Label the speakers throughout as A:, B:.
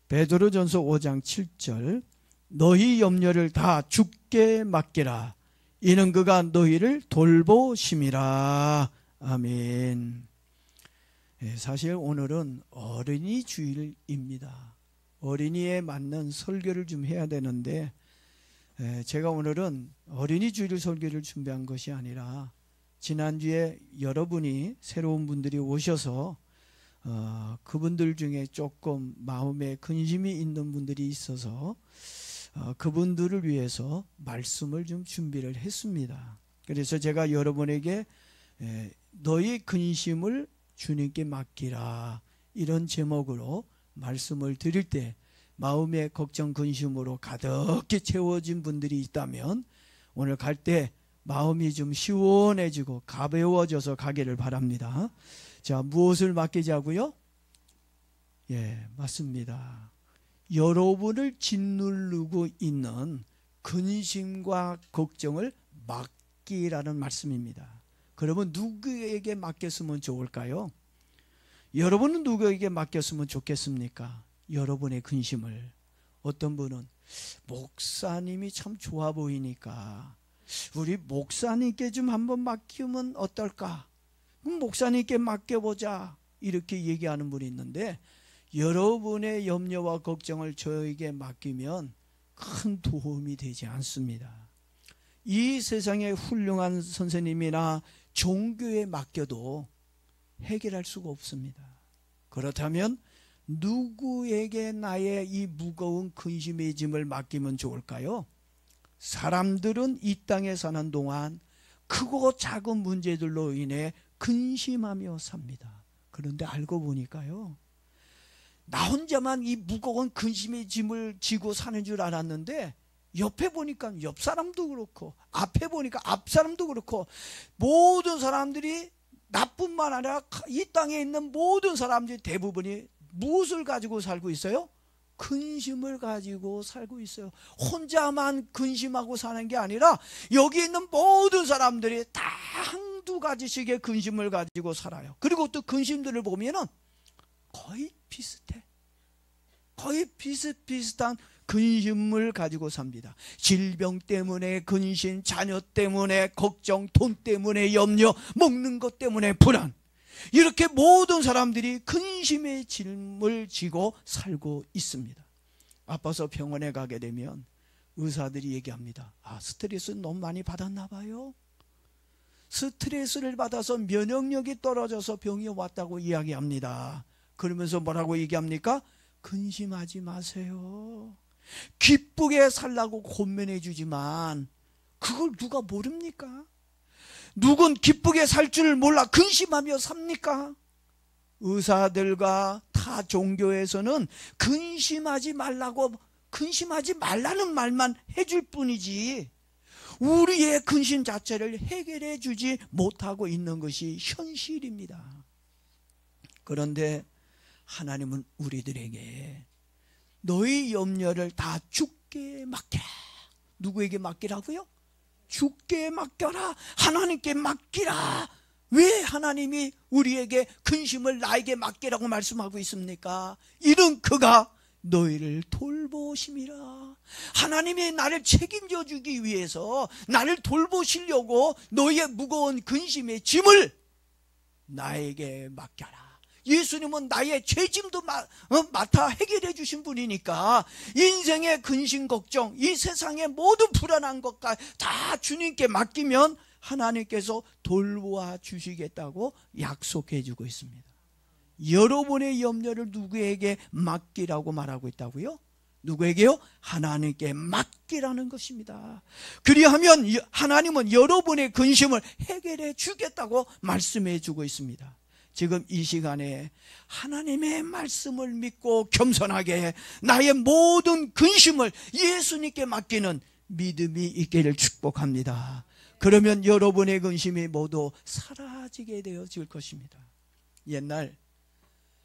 A: 베드로전서 5장 7절 너희 염려를 다 주께 맡기라. 이는 그가 너희를 돌보심이라. 아멘. 사실 오늘은 어린이 주일입니다. 어린이에 맞는 설교를 좀 해야 되는데 제가 오늘은 어린이 주일 설교를 준비한 것이 아니라 지난주에 여러분이 새로운 분들이 오셔서 그분들 중에 조금 마음에 근심이 있는 분들이 있어서 그분들을 위해서 말씀을 좀 준비를 했습니다. 그래서 제가 여러분에게 너희 근심을 주님께 맡기라 이런 제목으로 말씀을 드릴 때 마음의 걱정 근심으로 가득히 채워진 분들이 있다면 오늘 갈 때 마음이 좀 시원해지고 가벼워져서 가기를 바랍니다. 자, 무엇을 맡기자고요? 예, 맞습니다. 여러분을 짓누르고 있는 근심과 걱정을 맡기라는 말씀입니다. 그러면 누구에게 맡겼으면 좋을까요? 여러분은 누구에게 맡겼으면 좋겠습니까? 여러분의 근심을. 어떤 분은 목사님이 참 좋아 보이니까 우리 목사님께 좀 한번 맡기면 어떨까? 그럼 목사님께 맡겨보자 이렇게 얘기하는 분이 있는데 여러분의 염려와 걱정을 저에게 맡기면 큰 도움이 되지 않습니다. 이 세상에 훌륭한 선생님이나 종교에 맡겨도 해결할 수가 없습니다. 그렇다면 누구에게 나의 이 무거운 근심의 짐을 맡기면 좋을까요? 사람들은 이 땅에 사는 동안 크고 작은 문제들로 인해 근심하며 삽니다. 그런데 알고 보니까요, 나 혼자만 이 무거운 근심의 짐을 지고 사는 줄 알았는데 옆에 보니까 옆 사람도 그렇고 앞에 보니까 앞 사람도 그렇고 모든 사람들이 나뿐만 아니라 이 땅에 있는 모든 사람들이 대부분이 무엇을 가지고 살고 있어요? 근심을 가지고 살고 있어요. 혼자만 근심하고 사는 게 아니라 여기 있는 모든 사람들이 다 한두 가지씩의 근심을 가지고 살아요. 그리고 또 근심들을 보면은 거의 비슷해. 거의 비슷비슷한 근심을 가지고 삽니다. 질병 때문에 근심, 자녀 때문에 걱정, 돈 때문에 염려, 먹는 것 때문에 불안. 이렇게 모든 사람들이 근심의 짐을 지고 살고 있습니다. 아파서 병원에 가게 되면 의사들이 얘기합니다. 스트레스 너무 많이 받았나 봐요. 스트레스를 받아서 면역력이 떨어져서 병이 왔다고 이야기합니다. 그러면서 뭐라고 얘기합니까? 근심하지 마세요. 기쁘게 살라고 권면해 주지만 그걸 누가 모릅니까? 누군 기쁘게 살 줄 몰라 근심하며 삽니까? 의사들과 타 종교에서는 근심하지 말라는 말만 해줄 뿐이지 우리의 근심 자체를 해결해 주지 못하고 있는 것이 현실입니다. 그런데 하나님은 우리들에게 너희 염려를 다 주께 맡겨라. 누구에게 맡기라고요? 주께 맡겨라. 하나님께 맡기라. 왜 하나님이 우리에게 근심을 나에게 맡기라고 말씀하고 있습니까? 이는 그가 너희를 돌보심이라. 하나님이 나를 책임져 주기 위해서 나를 돌보시려고 너희의 무거운 근심의 짐을 나에게 맡겨라. 예수님은 나의 죄짐도 맡아 해결해 주신 분이니까 인생의 근심 걱정, 이 세상의 모든 불안한 것까지 다 주님께 맡기면 하나님께서 돌보아 주시겠다고 약속해 주고 있습니다. 여러분의 염려를 누구에게 맡기라고 말하고 있다고요? 누구에게요? 하나님께 맡기라는 것입니다. 그리하면 하나님은 여러분의 근심을 해결해 주겠다고 말씀해 주고 있습니다. 지금 이 시간에 하나님의 말씀을 믿고 겸손하게 나의 모든 근심을 예수님께 맡기는 믿음이 있기를 축복합니다. 그러면 여러분의 근심이 모두 사라지게 되어질 것입니다. 옛날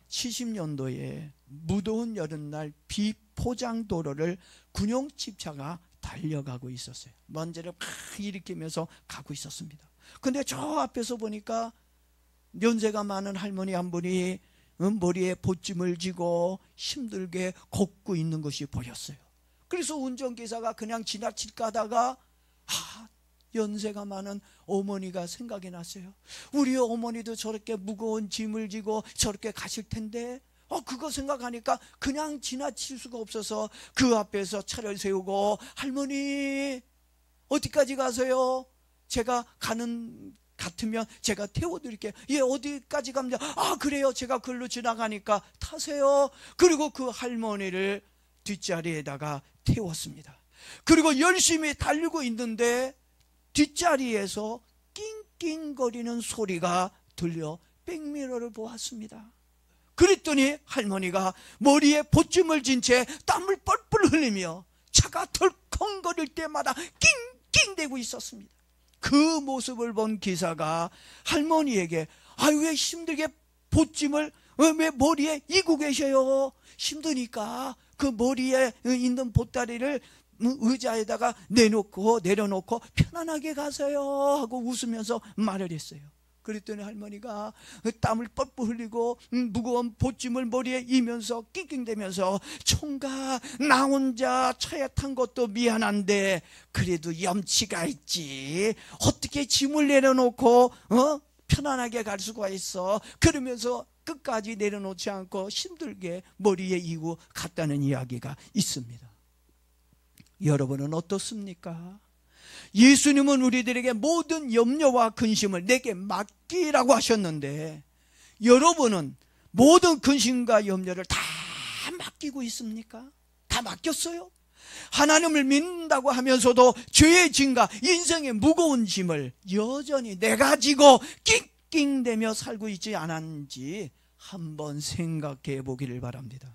A: 70년도에 무더운 여름날 비포장도로를 군용집차가 달려가고 있었어요. 먼지를 막 일으키면서 가고 있었습니다. 근데 저 앞에서 보니까 연세가 많은 할머니 한 분이 머리에 보찜을 지고 힘들게 걷고 있는 것이 보였어요. 그래서 운전기사가 그냥 지나칠까 하다가 연세가 많은 어머니가 생각이 났어요. 우리 어머니도 저렇게 무거운 짐을 지고 저렇게 가실 텐데 그거 생각하니까 그냥 지나칠 수가 없어서 그 앞에서 차를 세우고, 할머니 어디까지 가세요? 제가 가는 같으면 제가 태워드릴게요. 예, 어디까지 갑니다. 그래요. 제가 글로 지나가니까 타세요. 그리고 그 할머니를 뒷자리에다가 태웠습니다. 그리고 열심히 달리고 있는데 뒷자리에서 낑낑거리는 소리가 들려 백미러를 보았습니다. 그랬더니 할머니가 머리에 보찜을 진 채 땀을 뻘뻘 흘리며 차가 덜컹거릴 때마다 낑낑대고 있었습니다. 그 모습을 본 기사가 할머니에게 왜 힘들게 보찜을 왜 머리에 이고 계셔요? 힘드니까 그 머리에 있는 보따리를 의자에다가 내려놓고 편안하게 가세요 하고 웃으면서 말을 했어요. 그랬더니 할머니가 땀을 뻘뻘 흘리고 무거운 보찜을 머리에 이면서 낑낑대면서, 총각 나 혼자 차에 탄 것도 미안한데 그래도 염치가 있지, 어떻게 짐을 내려놓고 편안하게 갈 수가 있어. 그러면서 끝까지 내려놓지 않고 힘들게 머리에 이고 갔다는 이야기가 있습니다. 여러분은 어떻습니까? 예수님은 우리들에게 모든 염려와 근심을 내게 맡기라고 하셨는데, 여러분은 모든 근심과 염려를 다 맡기고 있습니까? 다 맡겼어요? 하나님을 믿는다고 하면서도 죄의 짐과 인생의 무거운 짐을 여전히 내가 지고 낑낑대며 살고 있지 않았는지 한번 생각해 보기를 바랍니다.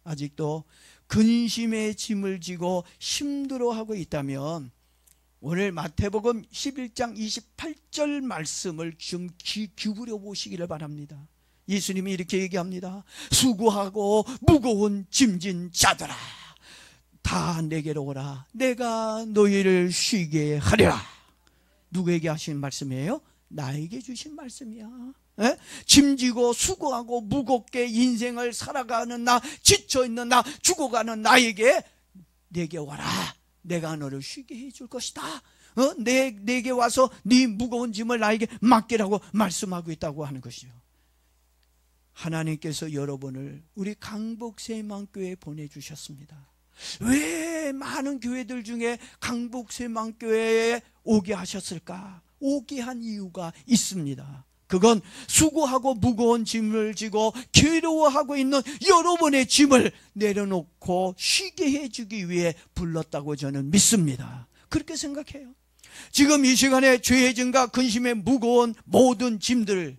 A: 아직도 근심의 짐을 지고 힘들어하고 있다면 오늘 마태복음 11장 28절 말씀을 좀 기울여 보시기를 바랍니다. 예수님이 이렇게 얘기합니다. 수고하고 무거운 짐진 자들아, 다 내게로 오라. 내가 너희를 쉬게 하리라. 누구에게 하신 말씀이에요? 나에게 주신 말씀이야. 짐지고 수고하고 무겁게 인생을 살아가는 나, 지쳐있는 나, 죽어가는 나에게 내게 와라. 내가 너를 쉬게 해줄 것이다. 내게 와서 네 무거운 짐을 나에게 맡기라고 말씀하고 있다고 하는 것이요. 하나님께서 여러분을 우리 강북새만교회에 보내주셨습니다. 왜 많은 교회들 중에 강북새만교회에 오게 하셨을까? 오게 한 이유가 있습니다. 그건 수고하고 무거운 짐을 지고 괴로워하고 있는 여러분의 짐을 내려놓고 쉬게 해주기 위해 불렀다고 저는 믿습니다. 그렇게 생각해요. 지금 이 시간에 죄의 짐과 근심의 무거운 모든 짐들을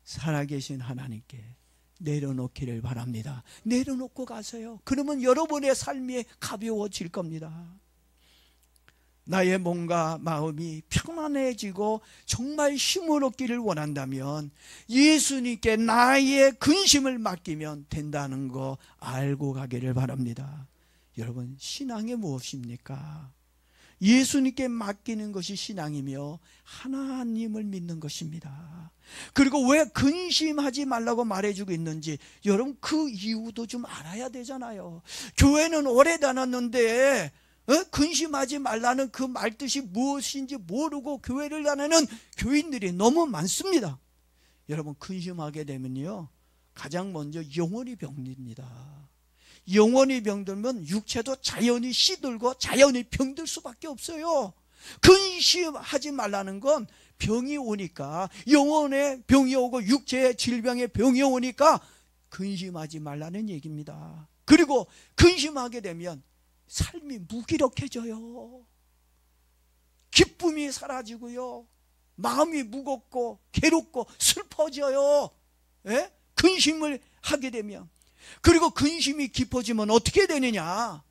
A: 살아계신 하나님께 내려놓기를 바랍니다. 내려놓고 가세요. 그러면 여러분의 삶이 가벼워질 겁니다. 나의 몸과 마음이 평안해지고 정말 힘을 얻기를 원한다면 예수님께 나의 근심을 맡기면 된다는 거 알고 가기를 바랍니다. 여러분, 신앙이 무엇입니까? 예수님께 맡기는 것이 신앙이며 하나님을 믿는 것입니다. 그리고 왜 근심하지 말라고 말해주고 있는지 여러분 그 이유도 좀 알아야 되잖아요. 교회는 오래 다녔는데 근심하지 말라는 그 말뜻이 무엇인지 모르고 교회를 다니는 교인들이 너무 많습니다. 여러분, 근심하게 되면요 가장 먼저 영혼이 병듭니다. 영혼이 병들면 육체도 자연히 시들고 자연히 병들 수밖에 없어요. 근심하지 말라는 건 병이 오니까, 영혼에 병이 오고 육체에 질병에 병이 오니까 근심하지 말라는 얘기입니다. 그리고 근심하게 되면 삶이 무기력해져요. 기쁨이 사라지고요, 마음이 무겁고 괴롭고 슬퍼져요. 근심을 하게 되면. 그리고 근심이 깊어지면 어떻게 되느냐?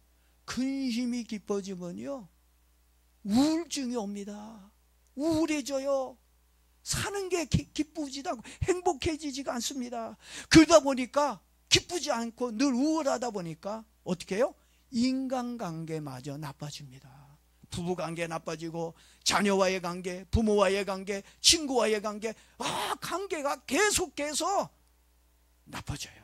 A: 근심이 깊어지면요 우울증이 옵니다. 우울해져요. 사는 게 기쁘지도 않고 행복해지지가 않습니다. 그러다 보니까 기쁘지 않고 늘 우울하다 보니까 어떻게 해요? 인간관계마저 나빠집니다. 부부관계 나빠지고 자녀와의 관계, 부모와의 관계, 친구와의 관계, 관계가 계속해서 나빠져요.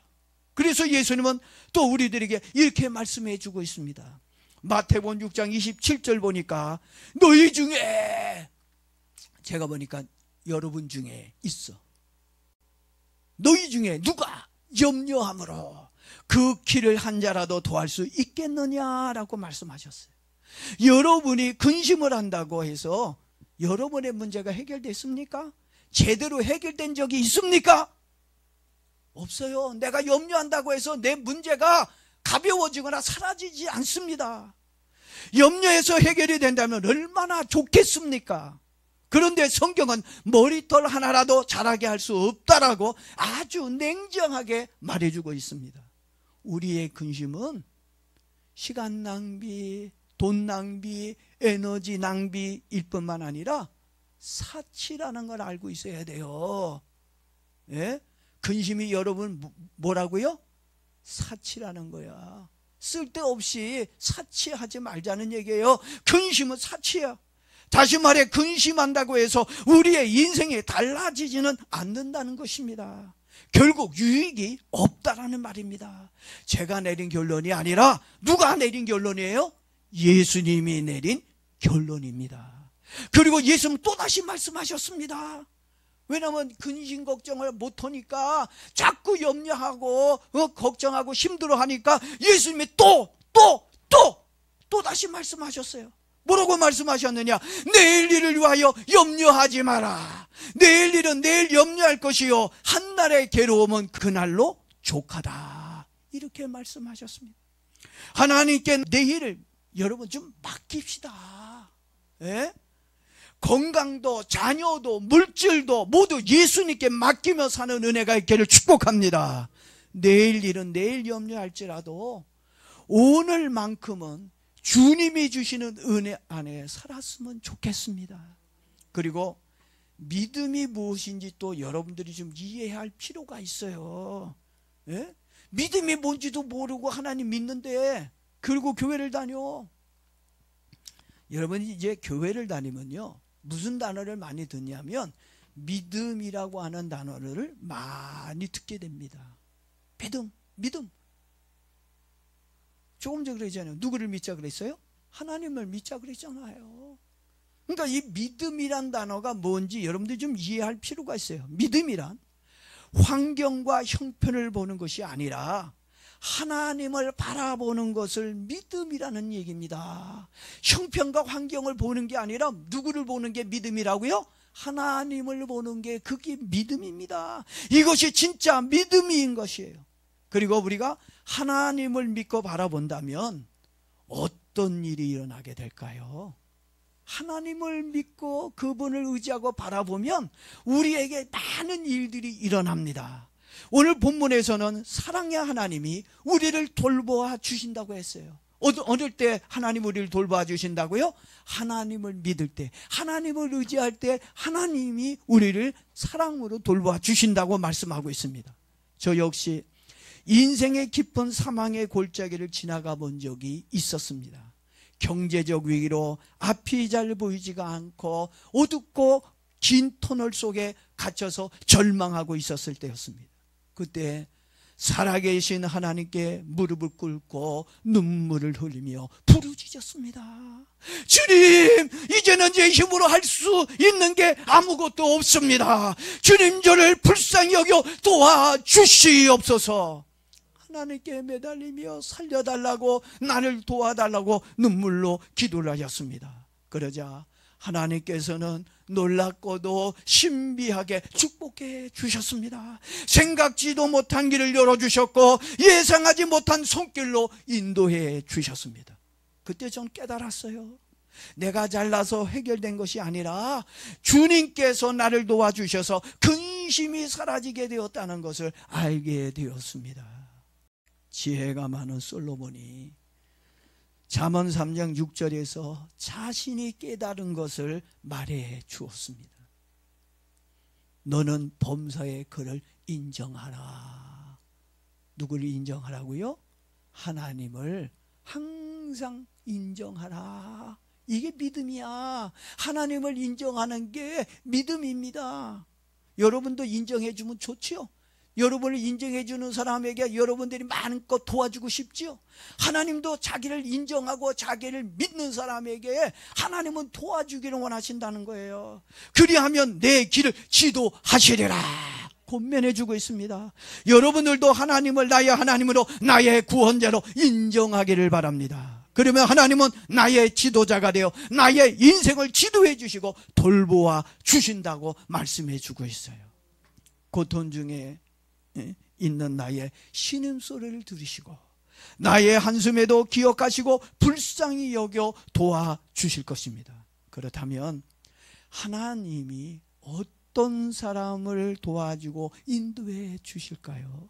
A: 그래서 예수님은 또 우리들에게 이렇게 말씀해 주고 있습니다. 마태복음 6장 27절 보니까 너희 중에, 제가 보니까 여러분 중에 있어, 너희 중에 누가 염려함으로 그 길을 한 자라도 더할 수 있겠느냐라고 말씀하셨어요. 여러분이 근심을 한다고 해서 여러분의 문제가 해결됐습니까? 제대로 해결된 적이 있습니까? 없어요. 내가 염려한다고 해서 내 문제가 가벼워지거나 사라지지 않습니다. 염려해서 해결이 된다면 얼마나 좋겠습니까? 그런데 성경은 머리털 하나라도 자라게 할 수 없다라고 아주 냉정하게 말해주고 있습니다. 우리의 근심은 시간 낭비, 돈 낭비, 에너지 낭비일 뿐만 아니라 사치라는 걸 알고 있어야 돼요. 예? 근심이 여러분 뭐라고요? 사치라는 거야. 쓸데없이 사치하지 말자는 얘기예요. 근심은 사치야. 다시 말해 근심한다고 해서 우리의 인생이 달라지지는 않는다는 것입니다. 결국 유익이 없다라는 말입니다. 제가 내린 결론이 아니라 누가 내린 결론이에요? 예수님이 내린 결론입니다. 그리고 예수님 또다시 말씀하셨습니다. 왜냐하면 근심 걱정을 못하니까 자꾸 염려하고 걱정하고 힘들어하니까 예수님이 또다시 말씀하셨어요. 뭐라고 말씀하셨느냐? 내일 일을 위하여 염려하지 마라. 내일 일은 내일 염려할 것이요 한날의 괴로움은 그날로 족하다. 이렇게 말씀하셨습니다. 하나님께 내일을 여러분 좀 맡깁시다. 예? 건강도 자녀도 물질도 모두 예수님께 맡기며 사는 은혜가 있기를 축복합니다. 내일 일은 내일 염려할지라도 오늘만큼은 주님이 주시는 은혜 안에 살았으면 좋겠습니다. 그리고 믿음이 무엇인지 또 여러분들이 좀 이해해야 할 필요가 있어요. 예? 믿음이 뭔지도 모르고 하나님 믿는데 그리고 교회를 다녀. 여러분이 이제 교회를 다니면요 무슨 단어를 많이 듣냐면 믿음이라고 하는 단어를 많이 듣게 됩니다. 믿음. 조금 전에 그러잖아요. 누구를 믿자 그랬어요? 하나님을 믿자 그랬잖아요. 그러니까 이 믿음이란 단어가 뭔지 여러분들이 좀 이해할 필요가 있어요. 믿음이란 환경과 형편을 보는 것이 아니라 하나님을 바라보는 것을 믿음이라는 얘기입니다. 형편과 환경을 보는 게 아니라 누구를 보는 게 믿음이라고요? 하나님을 보는 게 그게 믿음입니다. 이것이 진짜 믿음인 것이에요. 그리고 우리가 하나님을 믿고 바라본다면 어떤 일이 일어나게 될까요? 하나님을 믿고 그분을 의지하고 바라보면 우리에게 많은 일들이 일어납니다. 오늘 본문에서는 사랑의 하나님이 우리를 돌보아 주신다고 했어요. 어느 때 하나님 우리를 돌보아 주신다고요? 하나님을 믿을 때, 하나님을 의지할 때 하나님이 우리를 사랑으로 돌보아 주신다고 말씀하고 있습니다. 저 역시 인생의 깊은 사망의 골짜기를 지나가 본 적이 있었습니다. 경제적 위기로 앞이 잘 보이지가 않고 어둡고 긴 터널 속에 갇혀서 절망하고 있었을 때였습니다. 그때 살아계신 하나님께 무릎을 꿇고 눈물을 흘리며 부르짖었습니다. 주님, 이제는 제 힘으로 할 수 있는 게 아무것도 없습니다. 주님, 저를 불쌍히 여겨 도와주시옵소서. 하나님께 매달리며 살려달라고, 나를 도와달라고 눈물로 기도를 하셨습니다. 그러자 하나님께서는 놀랍고도 신비하게 축복해 주셨습니다. 생각지도 못한 길을 열어주셨고 예상하지 못한 손길로 인도해 주셨습니다. 그때 전 깨달았어요. 내가 잘나서 해결된 것이 아니라 주님께서 나를 도와주셔서 근심이 사라지게 되었다는 것을 알게 되었습니다. 지혜가 많은 솔로몬이 잠언 3장 6절에서 자신이 깨달은 것을 말해 주었습니다. 너는 범사의 그를 인정하라. 누구를 인정하라고요? 하나님을 항상 인정하라. 이게 믿음이야. 하나님을 인정하는 게 믿음입니다. 여러분도 인정해 주면 좋지요? 여러분을 인정해 주는 사람에게 여러분들이 마음껏 도와주고 싶지요. 하나님도 자기를 인정하고 자기를 믿는 사람에게 하나님은 도와주기를 원하신다는 거예요. 그리하면 내 길을 지도하시리라 권면해 주고 있습니다. 여러분들도 하나님을 나의 하나님으로, 나의 구원자로 인정하기를 바랍니다. 그러면 하나님은 나의 지도자가 되어 나의 인생을 지도해 주시고 돌보아 주신다고 말씀해 주고 있어요. 고통 중에 있는 나의 신음소리를 들으시고 나의 한숨에도 기억하시고 불쌍히 여겨 도와주실 것입니다. 그렇다면 하나님이 어떤 사람을 도와주고 인도해 주실까요?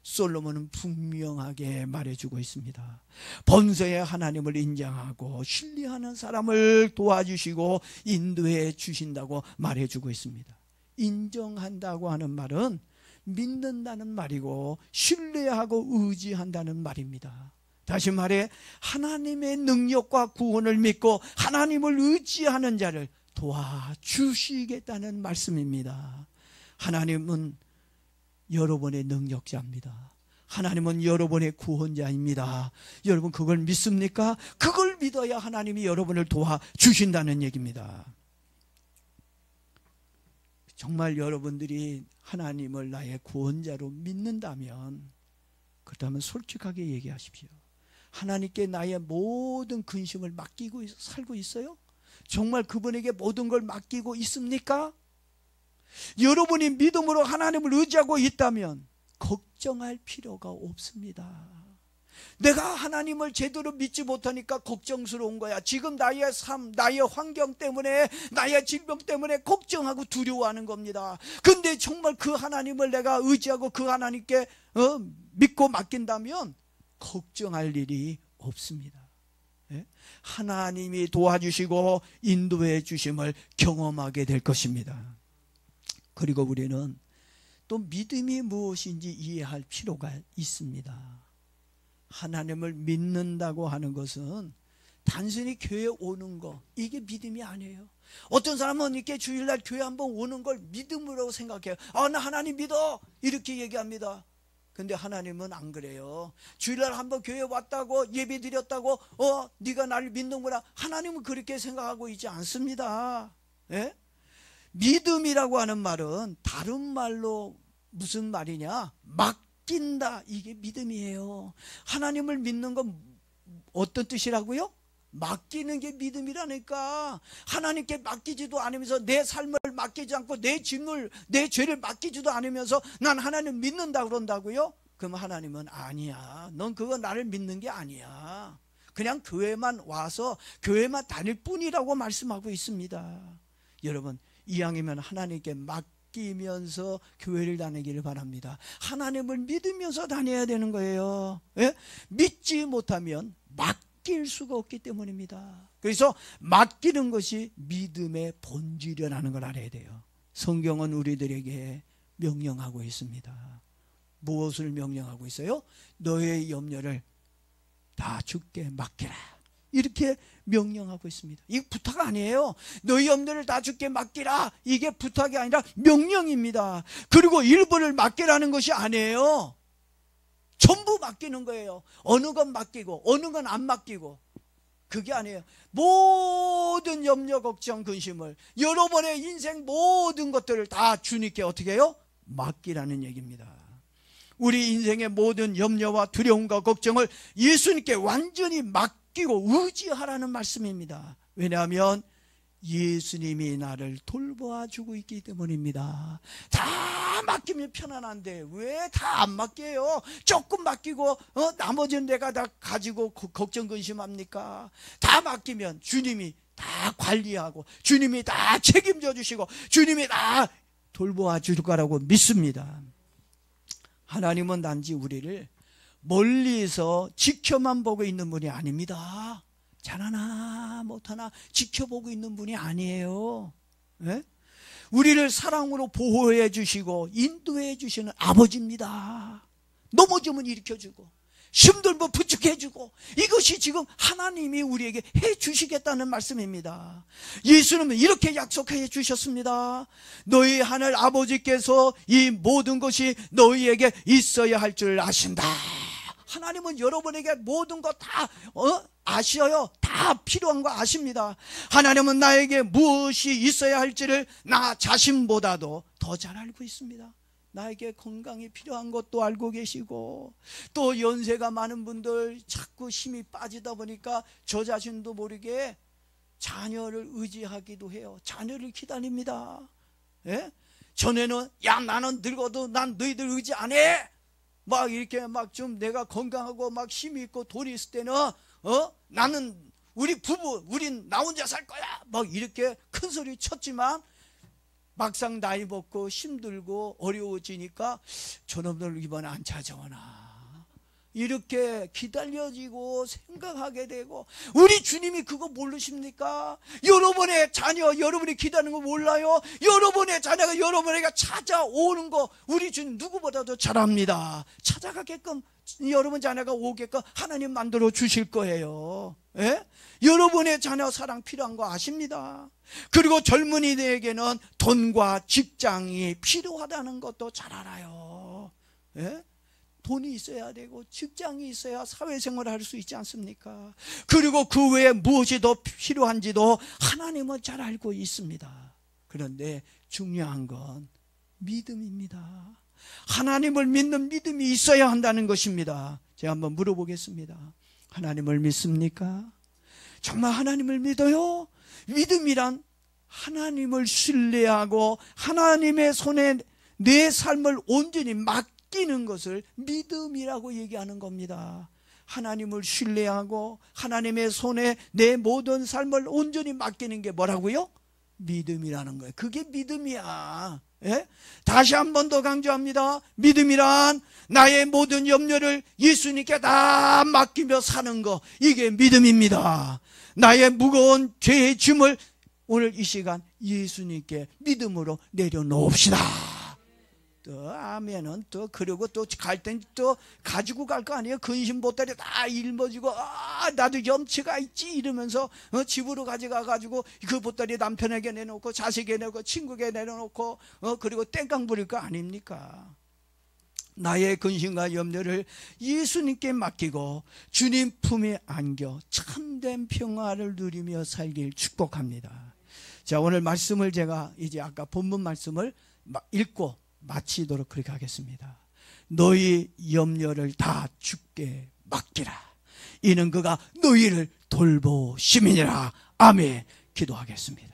A: 솔로몬은 분명하게 말해주고 있습니다. 번성의 하나님을 인정하고 신뢰하는 사람을 도와주시고 인도해 주신다고 말해주고 있습니다. 인정한다고 하는 말은 믿는다는 말이고 신뢰하고 의지한다는 말입니다. 다시 말해 하나님의 능력과 구원을 믿고 하나님을 의지하는 자를 도와주시겠다는 말씀입니다. 하나님은 여러분의 능력자입니다. 하나님은 여러분의 구원자입니다. 여러분 그걸 믿습니까? 그걸 믿어야 하나님이 여러분을 도와주신다는 얘기입니다. 정말 여러분들이 하나님을 나의 구원자로 믿는다면, 그렇다면 솔직하게 얘기하십시오. 하나님께 나의 모든 근심을 맡기고 살고 있어요? 정말 그분에게 모든 걸 맡기고 있습니까? 여러분이 믿음으로 하나님을 의지하고 있다면 걱정할 필요가 없습니다. 내가 하나님을 제대로 믿지 못하니까 걱정스러운 거야. 지금 나의 삶, 나의 환경 때문에, 나의 질병 때문에 걱정하고 두려워하는 겁니다. 근데 정말 그 하나님을 내가 의지하고 그 하나님께 믿고 맡긴다면 걱정할 일이 없습니다. 하나님이 도와주시고 인도해 주심을 경험하게 될 것입니다. 그리고 우리는 또 믿음이 무엇인지 이해할 필요가 있습니다. 하나님을 믿는다고 하는 것은 단순히 교회 오는 거, 이게 믿음이 아니에요. 어떤 사람은 이렇게 주일날 교회 한번 오는 걸 믿음으로 생각해요. 나 하나님 믿어 이렇게 얘기합니다. 근데 하나님은 안 그래요. 주일날 한번 교회 왔다고 예배 드렸다고 네가 나를 믿는구나, 하나님은 그렇게 생각하고 있지 않습니다. 예? 믿음이라고 하는 말은 다른 말로 무슨 말이냐, 맡긴다, 이게 믿음이에요. 하나님을 믿는 건 어떤 뜻이라고요? 맡기는 게 믿음이라니까. 하나님께 맡기지도 않으면서 내 삶을 맡기지 않고 내 짐을, 내 죄를 맡기지도 않으면서 난 하나님 믿는다 그런다고요? 그럼 하나님은 아니야, 넌 그거 나를 믿는 게 아니야, 그냥 교회만 와서 교회만 다닐 뿐이라고 말씀하고 있습니다. 여러분 이왕이면 하나님께 맡기면서 교회를 다니기를 바랍니다. 하나님을 믿으면서 다녀야 되는 거예요. 예? 믿지 못하면 맡길 수가 없기 때문입니다. 그래서 맡기는 것이 믿음의 본질이라는 걸 알아야 돼요. 성경은 우리들에게 명령하고 있습니다. 무엇을 명령하고 있어요? 너의 염려를 다 주께 맡기라, 이렇게 명령하고 있습니다. 이게 부탁 아니에요. 너희 염려를 다 주께 맡기라, 이게 부탁이 아니라 명령입니다. 그리고 일부를 맡기라는 것이 아니에요. 전부 맡기는 거예요. 어느 건 맡기고 어느 건 안 맡기고, 그게 아니에요. 모든 염려, 걱정, 근심을, 여러분의 인생 모든 것들을 다 주님께 어떻게 해요? 맡기라는 얘기입니다. 우리 인생의 모든 염려와 두려움과 걱정을 예수님께 완전히 맡기고 의지하라는 말씀입니다. 왜냐하면 예수님이 나를 돌보아 주고 있기 때문입니다. 다 맡기면 편안한데 왜 다 안 맡겨요? 조금 맡기고 나머지는 내가 다 가지고 걱정 근심합니까? 다 맡기면 주님이 다 관리하고 주님이 다 책임져 주시고 주님이 다 돌보아 줄 거라고 믿습니다. 하나님은 단지 우리를 멀리서 지켜만 보고 있는 분이 아닙니다. 잘하나 못하나 지켜보고 있는 분이 아니에요. 네? 우리를 사랑으로 보호해 주시고 인도해 주시는 아버지입니다. 넘어지면 일으켜 주고, 힘들면 부축해주고, 이것이 지금 하나님이 우리에게 해주시겠다는 말씀입니다. 예수님은 이렇게 약속해 주셨습니다. 너희 하늘 아버지께서 이 모든 것이 너희에게 있어야 할 줄 아신다. 하나님은 여러분에게 모든 거 다 아셔요. 다 필요한 거 아십니다. 하나님은 나에게 무엇이 있어야 할지를 나 자신보다도 더 잘 알고 있습니다. 나에게 건강이 필요한 것도 알고 계시고, 또 연세가 많은 분들 자꾸 힘이 빠지다 보니까 저 자신도 모르게 자녀를 의지하기도 해요. 자녀를 기다립니다. 예? 전에는 야 나는 늙어도 난 너희들 의지 안 해. 막 이렇게 막 좀 내가 건강하고 막 힘이 있고 돈이 있을 때는 나는 우리 부부 우린 나 혼자 살 거야 막 이렇게 큰 소리 쳤지만, 막상 나이 먹고 힘들고 어려워지니까 저놈들 이번에 안 찾아오나 이렇게 기다려지고 생각하게 되고, 우리 주님이 그거 모르십니까? 여러분의 자녀 여러분이 기다리는 거 몰라요? 여러분의 자녀가 여러분에게 찾아오는 거 우리 주님 누구보다도 잘 압니다. 찾아가게끔 여러분 자녀가 오게끔 하나님 만들어 주실 거예요. 예? 여러분의 자녀 사랑 필요한 거 아십니다. 그리고 젊은이들에게는 돈과 직장이 필요하다는 것도 잘 알아요. 예? 돈이 있어야 되고 직장이 있어야 사회생활을 할 수 있지 않습니까? 그리고 그 외에 무엇이 더 필요한지도 하나님은 잘 알고 있습니다. 그런데 중요한 건 믿음입니다. 하나님을 믿는 믿음이 있어야 한다는 것입니다. 제가 한번 물어보겠습니다. 하나님을 믿습니까? 정말 하나님을 믿어요? 믿음이란 하나님을 신뢰하고 하나님의 손에 내 삶을 온전히 맡기는 것을 믿음이라고 얘기하는 겁니다. 하나님을 신뢰하고 하나님의 손에 내 모든 삶을 온전히 맡기는 게 뭐라고요? 믿음이라는 거예요. 그게 믿음이야. 예? 다시 한 번 더 강조합니다. 믿음이란 나의 모든 염려를 예수님께 다 맡기며 사는 거, 이게 믿음입니다. 나의 무거운 죄의 짐을 오늘 이 시간 예수님께 믿음으로 내려놓읍시다. 또 아멘은 또 그리고 또 갈 땐 또 가지고 갈 거 아니에요. 근심 보따리 다 일머지고 나도 염치가 있지 이러면서 집으로 가져가 가지고 그 보따리 남편에게 내놓고 자식에게 내놓고 친구에게 내려놓고 그리고 땡깡 부릴 거 아닙니까? 나의 근심과 염려를 예수님께 맡기고 주님 품에 안겨 참된 평화를 누리며 살길 축복합니다. 자, 오늘 말씀을 제가 이제 아까 본문 말씀을 읽고 마치도록 그렇게 하겠습니다. 너희 염려를 다 주께 맡기라. 이는 그가 너희를 돌보심이니라. 아멘. 기도하겠습니다.